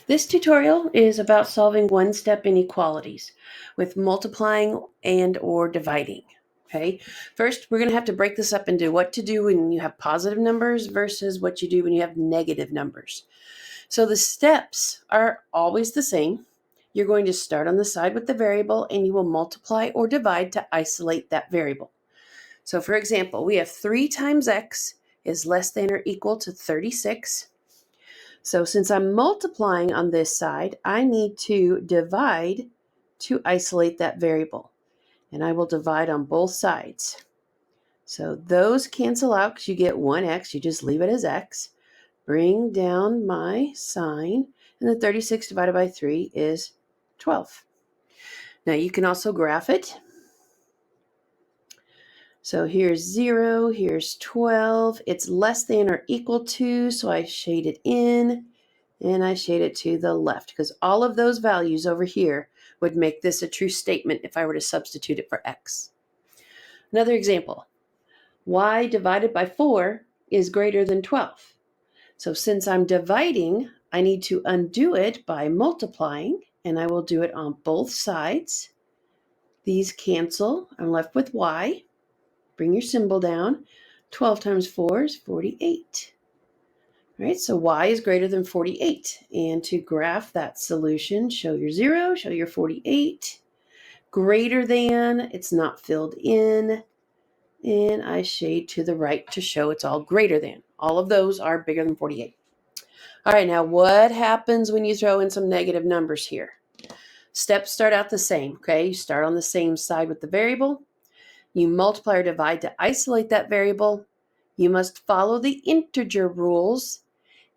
This tutorial is about solving one-step inequalities with multiplying and or dividing. Okay, first we're going to have to break this up into what to do when you have positive numbers versus what you do when you have negative numbers. So the steps are always the same. You're going to start on the side with the variable and you will multiply or divide to isolate that variable. So for example, we have 3 times x is less than or equal to 36. So since I'm multiplying on this side, I need to divide to isolate that variable. And I will divide on both sides. So those cancel out because you get 1x. You just leave it as x. Bring down my sign. And then 36 divided by 3 is 12. Now you can also graph it. So here's 0, here's 12. It's less than or equal to, so I shade it in. And I shade it to the left because all of those values over here would make this a true statement if I were to substitute it for x. Another example, y divided by 4 is greater than 12. So since I'm dividing, I need to undo it by multiplying, and I will do it on both sides. These cancel. I'm left with y. Bring your symbol down. 12 times 4 is 48. Right, so y is greater than 48. And to graph that solution, show your 0, show your 48. Greater than, it's not filled in. And I shade to the right to show it's all greater than. All of those are bigger than 48. All right, now what happens when you throw in some negative numbers here? Steps start out the same, okay? You start on the same side with the variable. You multiply or divide to isolate that variable. You must follow the integer rules.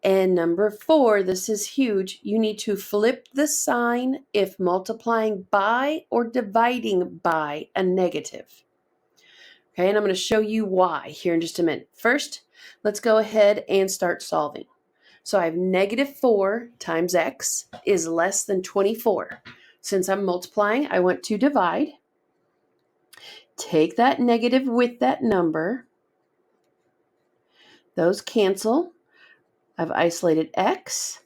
And number 4, this is huge, you need to flip the sign if multiplying by or dividing by a negative. Okay, and I'm going to show you why here in just a minute. First, let's go ahead and start solving. So I have negative 4 times x is less than 24. Since I'm multiplying, I want to divide. Take that negative with that number. Those cancel. I've isolated x.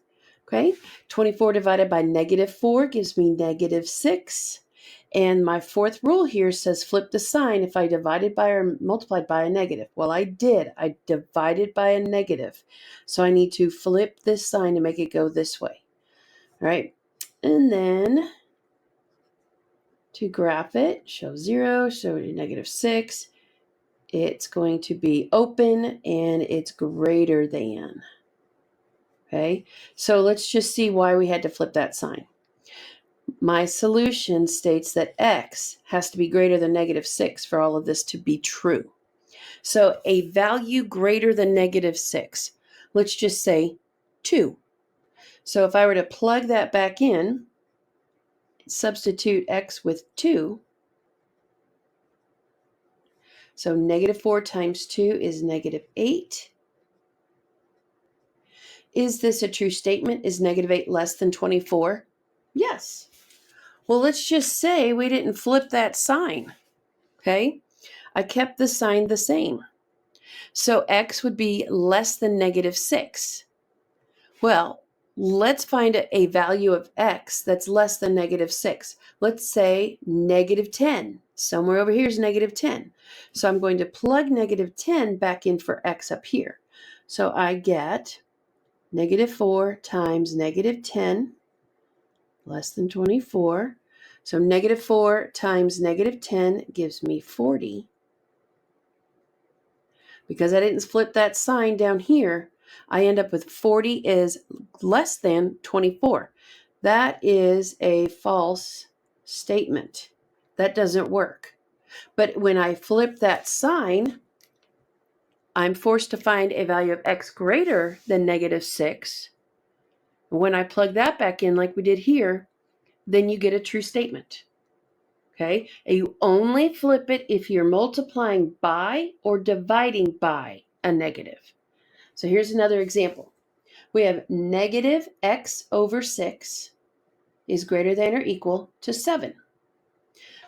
Okay, 24 divided by negative 4 gives me negative 6. And my fourth rule here says flip the sign if I divided by or multiplied by a negative. Well, I did. I divided by a negative. So I need to flip this sign to make it go this way. All right, and then to graph it, show 0, show negative 6. It's going to be open and it's greater than. Okay, so let's just see why we had to flip that sign. My solution states that x has to be greater than negative 6 for all of this to be true. So a value greater than negative 6, let's just say 2. So if I were to plug that back in, substitute x with 2, so negative 4 times 2 is negative 8. Is this a true statement? Is negative 8 less than 24? Yes. Well, let's just say we didn't flip that sign, okay? I kept the sign the same. So x would be less than negative 6. Well, let's find a value of x that's less than negative 6. Let's say negative 10. Somewhere over here is negative 10. So I'm going to plug negative 10 back in for x up here. So I get negative 4 times negative 10, less than 24. So negative 4 times negative 10 gives me 40. Because I didn't flip that sign down here, I end up with 40 is less than 24. That is a false statement. That doesn't work. But when I flip that sign, I'm forced to find a value of x greater than negative 6. When I plug that back in like we did here, then you get a true statement. Okay, and you only flip it if you're multiplying by or dividing by a negative. So here's another example. We have negative x over 6 is greater than or equal to 7.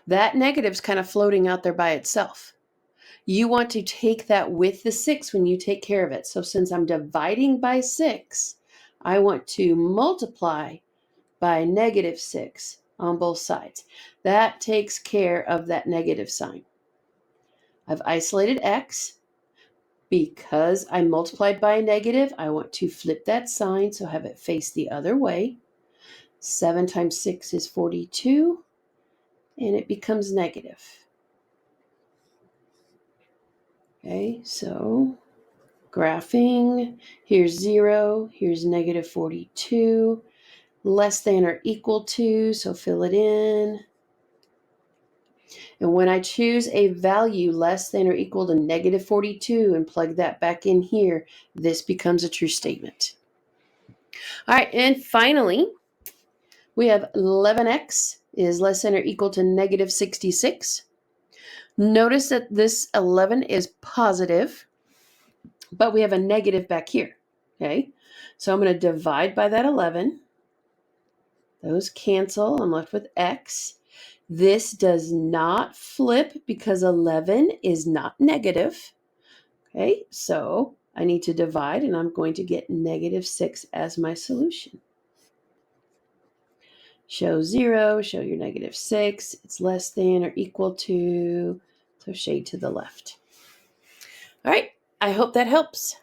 That negative's kind of floating out there by itself. You want to take that with the 6 when you take care of it. So since I'm dividing by 6, I want to multiply by -6 on both sides. That takes care of that negative sign. I've isolated x. Because I multiplied by a negative, I want to flip that sign, so have it face the other way. 7 times 6 is 42, and it becomes negative. Okay, so graphing, here's 0, here's -42, less than or equal to, so fill it in. And when I choose a value less than or equal to -42 and plug that back in here, this becomes a true statement. All right, and finally, we have 11x is less than or equal to -66. Notice that this 11 is positive, but we have a negative back here, okay? So I'm going to divide by that 11. Those cancel. I'm left with x. This does not flip because 11 is not negative, okay? So I need to divide, and I'm going to get -6 as my solution. Show 0, show your -6. It's less than or equal to, so shade to the left. All right, I hope that helps.